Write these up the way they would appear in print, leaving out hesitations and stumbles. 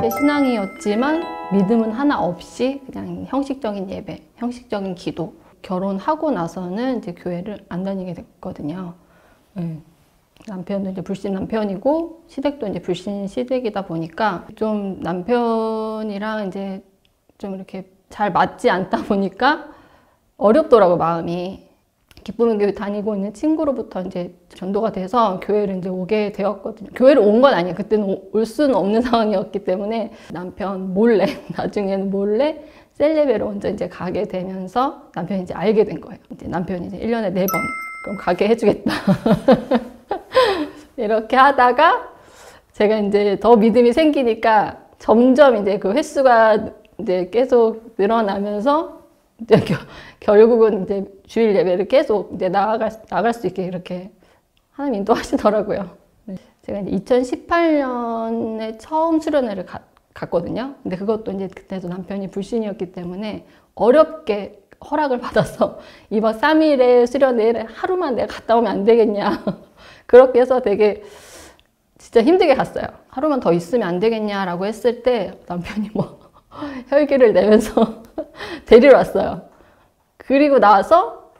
때 신앙이었지만 믿음은 하나 없이 그냥 형식적인 예배, 형식적인 기도. 결혼하고 나서는 이제 교회를 안 다니게 됐거든요. 남편도 이제 불신 남편이고 시댁도 이제 불신 시댁이다 보니까 좀 남편이랑 이제 좀 이렇게 잘 맞지 않다 보니까 어렵더라고, 마음이. 기쁨의 교회 다니고 있는 친구로부터 이제 전도가 돼서 교회를 이제 오게 되었거든요. 교회를 온 건 아니에요. 그때는 올 수는 없는 상황이었기 때문에 남편 몰래, 나중에는 몰래 셀레베로 먼저 이제 가게 되면서 남편이 이제 알게 된 거예요. 이제 남편이 이제 1년에 4번 그럼 가게 해주겠다. 이렇게 하다가 제가 이제 더 믿음이 생기니까 점점 이제 그 횟수가 이제 계속 늘어나면서 이제 결국은 이제 주일 예배를 계속 이제 나갈 수 있게 이렇게 하나님 인도하시더라고요. 제가 이제 2018년에 처음 수련회를 갔거든요. 근데 그것도 이제 그때도 남편이 불신이었기 때문에 어렵게 허락을 받아서 2박 3일의 수련회를 하루만 내가 갔다 오면 안 되겠냐. 그렇게 해서 되게 진짜 힘들게 갔어요. 하루만 더 있으면 안 되겠냐라고 했을 때 남편이 뭐 혈기를 내면서 데리러 왔어요. 그리고 나서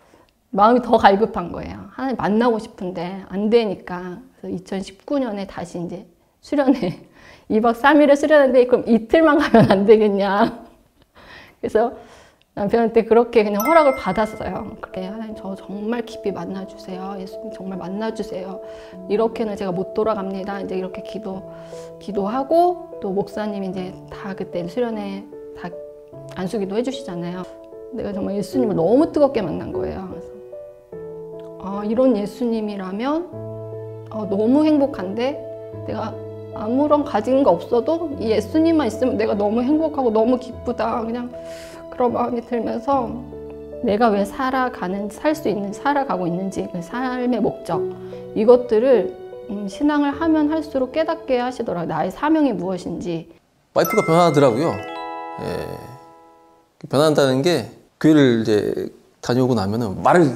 마음이 더 갈급한 거예요. 하나님 만나고 싶은데 안 되니까. 그래서 2019년에 다시 이제 수련회 2박 3일을 수련했는데 그럼 이틀만 가면 안 되겠냐. 그래서 남편한테 그렇게 그냥 허락을 받았어요. 그렇게 하나님 저 정말 깊이 만나주세요. 예수님 정말 만나주세요. 이렇게는 제가 못 돌아갑니다. 이제 이렇게 기도하고 또 목사님이 이제 다 그때 수련회 다 안수기도 해주시잖아요. 내가 정말 예수님을 너무 뜨겁게 만난 거예요. 그래서 이런 예수님이라면 너무 행복한데 내가 아무런 가진 거 없어도 이 예수님만 있으면 내가 너무 행복하고 너무 기쁘다. 그냥 그런 마음이 들면서 내가 왜 살아가고 있는지 그 삶의 목적 이것들을 신앙을 하면 할수록 깨닫게 하시더라고요. 나의 사명이 무엇인지. 와이프가 변하더라고요. 변한다는 게 교회를 이제 다녀오고 나면은 말을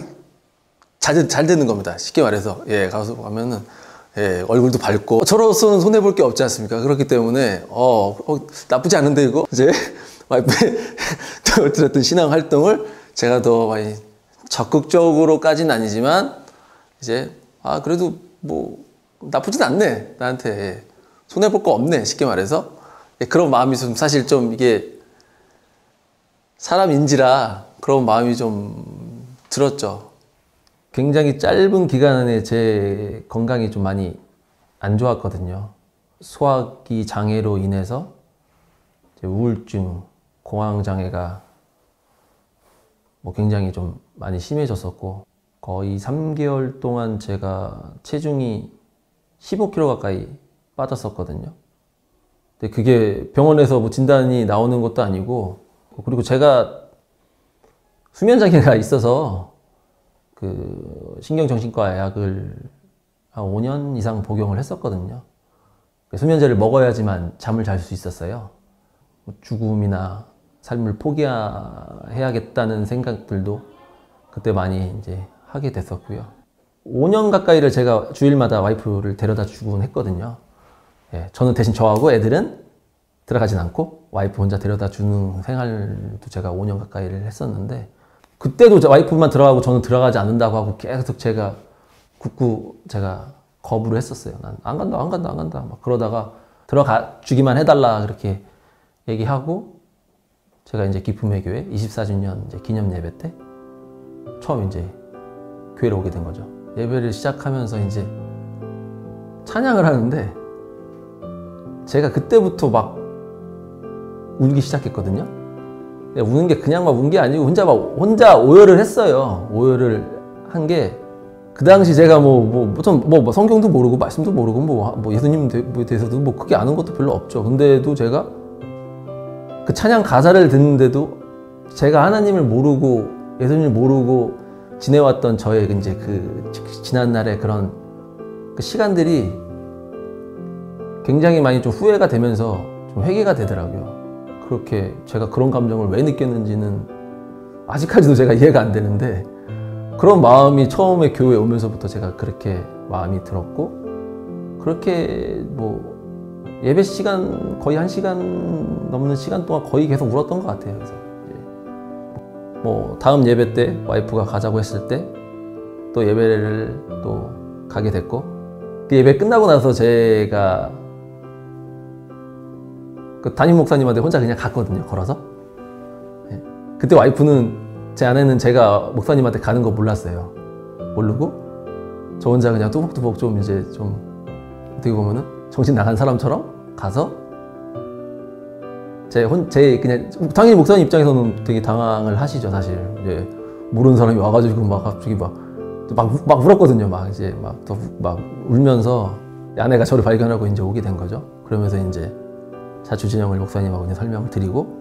잘 듣는 겁니다. 쉽게 말해서 가서 가면은 얼굴도 밝고 저로서는 손해 볼 게 없지 않습니까? 그렇기 때문에 나쁘지 않은데 이거 이제 와이프의 들었던 신앙 활동을 제가 더 많이 적극적으로까지는 아니지만 이제 그래도 뭐 나쁘진 않네, 나한테 손해 볼 거 없네, 쉽게 말해서 그런 마음이 좀 사실 좀 이게 사람인지라 그런 마음이 좀 들었죠. 굉장히 짧은 기간 안에 제 건강이 좀 많이 안 좋았거든요. 소화기 장애로 인해서 우울증, 공황장애가 굉장히 좀 많이 심해졌었고 거의 3개월 동안 제가 체중이 15kg 가까이 빠졌었거든요. 근데 그게 병원에서 진단이 나오는 것도 아니고 그리고 제가 수면장애가 있어서 그 신경정신과 약을 한 5년 이상 복용을 했었거든요. 수면제를 먹어야지만 잠을 잘 수 있었어요. 죽음이나 삶을 포기해야겠다는 생각들도 그때 많이 이제 하게 됐었고요. 5년 가까이를 제가 주일마다 와이프를 데려다 주곤 했거든요. 저는 대신 저하고 애들은 들어가진 않고 와이프 혼자 데려다 주는 생활도 제가 5년 가까이를 했었는데 그때도 와이프만 들어가고 저는 들어가지 않는다고 하고 계속 제가 굳고 제가 거부를 했었어요. 난 안 간다. 막 그러다가 들어가 주기만 해달라 그렇게 얘기하고 제가 이제 기쁨의 교회 24주년 이제 기념 예배 때 처음 이제 교회로 오게 된 거죠. 예배를 시작하면서 이제 찬양을 하는데 제가 그때부터 막 울기 시작했거든요. 우는 게 그냥 막 운 게 아니고 혼자 오열을 했어요. 오열을 한 게 그 당시 제가 성경도 모르고 말씀도 모르고 뭐 예수님에 대해서도 크게 아는 것도 별로 없죠. 근데도 제가 그 찬양 가사를 듣는데도 제가 하나님을 모르고 예수님을 모르고 지내왔던 저의 이제 그 지난날의 그런 그 시간들이 굉장히 많이 좀 후회가 되면서 좀 회개가 되더라고요. 그렇게 제가 그런 감정을 왜 느꼈는지는 아직까지도 제가 이해가 안 되는데 그런 마음이 처음에 교회에 오면서부터 제가 그렇게 마음이 들었고 그렇게 예배 시간 거의 1시간 넘는 시간 동안 거의 계속 울었던 것 같아요. 그래서 뭐 다음 예배 때 와이프가 가자고 했을 때 또 예배를 또 가게 됐고, 그 예배 끝나고 나서 제가 그 담임 목사님한테 혼자 그냥 갔거든요, 걸어서. 그때 와이프는, 제 아내는 제가 목사님한테 가는 거 몰랐어요. 모르고 저 혼자 그냥 뚜벅뚜벅 좀 이제 좀 어떻게 보면은 정신 나간 사람처럼 가서 제 그냥, 당연히 목사님 입장에서는 되게 당황을 하시죠, 사실. 이제 모르는 사람이 와가지고 막 갑자기 막 울었거든요. 막 이제 막 울면서 아내가 저를 발견하고 이제 오게 된 거죠. 그러면서 이제 자초진영을 목사님하고 이제 설명을 드리고,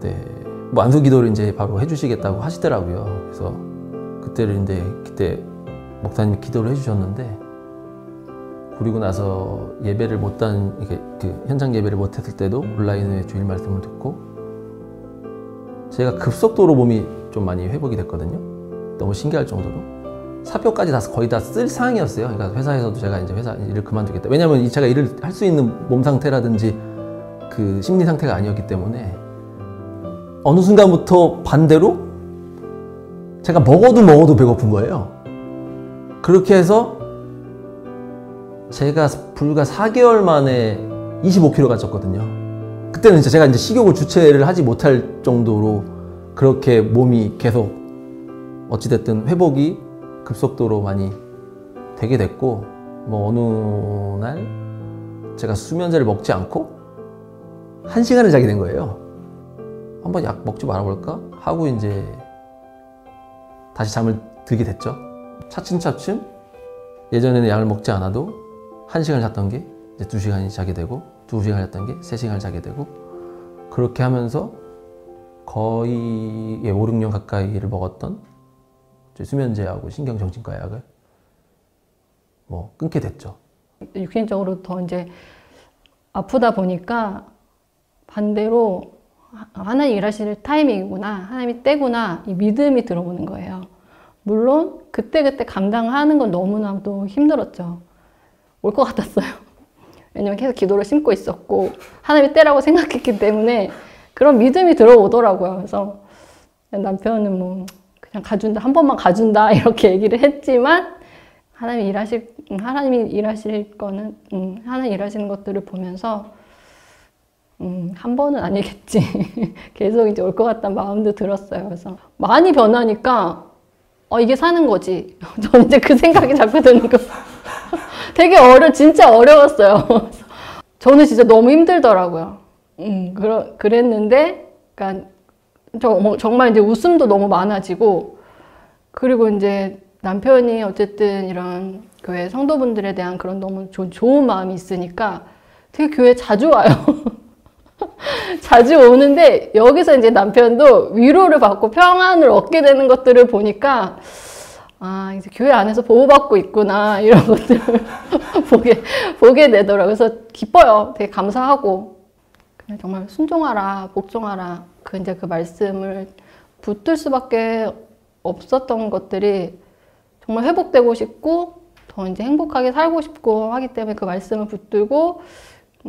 네, 뭐 안수 기도를 이제 바로 해주시겠다고 하시더라고요. 그래서 그때 목사님이 기도를 해주셨는데, 그리고 나서 예배를 그 현장 예배를 못했을 때도 온라인에 주일 말씀을 듣고, 제가 급속도로 몸이 좀 많이 회복이 됐거든요. 너무 신기할 정도로. 사표까지 거의 다 쓸 상황이었어요. 그러니까 회사에서도 제가 이제 회사 일을 그만두겠다. 왜냐면 제가 일을 할 수 있는 몸 상태라든지 그 심리 상태가 아니었기 때문에, 어느 순간부터 반대로 제가 먹어도 배고픈 거예요. 그렇게 해서 제가 불과 4개월 만에 25kg가 쪘거든요. 그때는 제가 이제 식욕을 주체를 하지 못할 정도로 그렇게 몸이 계속 어찌됐든 회복이 급속도로 많이 되게 됐고, 뭐 어느 날 제가 수면제를 먹지 않고 1시간을 자게 된 거예요. 한번 약 먹지 말아볼까 하고 이제 다시 잠을 들게 됐죠. 차츰차츰 예전에는 약을 먹지 않아도 1시간을 잤던 게 이제 2시간이 자게 되고, 2시간을 잤던 게 3시간을 자게 되고, 그렇게 하면서 거의 5, 6년 가까이를 먹었던 수면제하고 신경정신과 약을 뭐 끊게 됐죠. 육신적으로 더 이제 아프다 보니까 반대로 하나님 일하실 타이밍이구나, 하나님이 때구나, 이 믿음이 들어오는 거예요. 물론 그때 감당하는 건 너무나도 힘들었죠. 올 것 같았어요. 왜냐면 계속 기도를 심고 있었고 하나님이 때라고 생각했기 때문에 그런 믿음이 들어오더라고요. 그래서 남편은 뭐 그냥 가준다, 한 번만 가준다 이렇게 얘기를 했지만, 하나님이 일하실 거는, 하나님 일하시는 것들을 보면서 한 번은 아니겠지. 계속 이제 올 것 같다는 마음도 들었어요. 그래서 많이 변하니까 이게 사는 거지. 저는 이제 그 생각이 자꾸 드는 거. 되게 진짜 어려웠어요. 저는 진짜 너무 힘들더라고요. 그랬는데, 그러니까 정말 이제 웃음도 너무 많아지고, 그리고 이제 남편이 어쨌든 이런 교회 성도분들에 대한 그런 너무 좋은 마음이 있으니까 되게 교회 자주 와요. 자주 오는데, 여기서 이제 남편도 위로를 받고 평안을 얻게 되는 것들을 보니까, 이제 교회 안에서 보호받고 있구나, 이런 것들을 보게 되더라고요. 그래서 기뻐요. 되게 감사하고. 그냥 정말 순종하라, 복종하라. 이제 그 말씀을 붙들 수밖에 없었던 것들이 정말 회복되고 싶고, 더 이제 행복하게 살고 싶고 하기 때문에 그 말씀을 붙들고,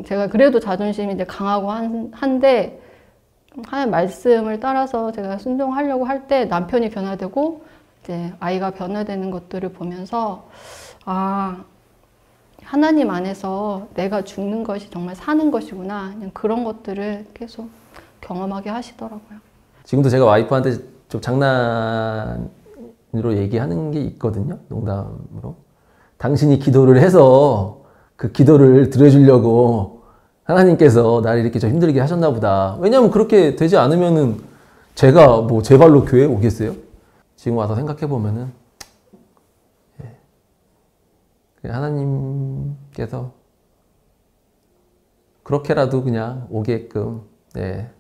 제가 그래도 자존심이 이제 강하고 한데, 하나님 말씀을 따라서 제가 순종하려고 할 때 남편이 변화되고, 이제 아이가 변화되는 것들을 보면서, 하나님 안에서 내가 죽는 것이 정말 사는 것이구나. 그냥 그런 것들을 계속 경험하게 하시더라고요. 지금도 제가 와이프한테 좀 장난으로 얘기하는 게 있거든요. 농담으로. 당신이 기도를 해서 그 기도를 들어주려고 하나님께서 나를 이렇게 좀 힘들게 하셨나 보다. 왜냐하면 그렇게 되지 않으면은 제가 뭐 제 발로 교회에 오겠어요? 지금 와서 생각해 보면은 하나님께서 그렇게라도 그냥 오게끔,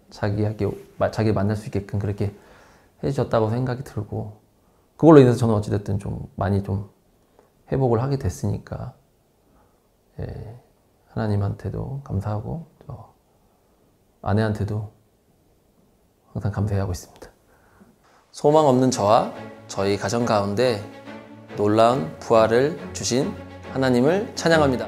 자기 만날 수 있게끔 그렇게 해주셨다고 생각이 들고, 그걸로 인해서 저는 어찌됐든 좀 많이 좀 회복을 하게 됐으니까, 하나님한테도 감사하고, 아내한테도 항상 감사하고 있습니다. 소망 없는 저와 저희 가정 가운데 놀라운 부활을 주신 하나님을 찬양합니다.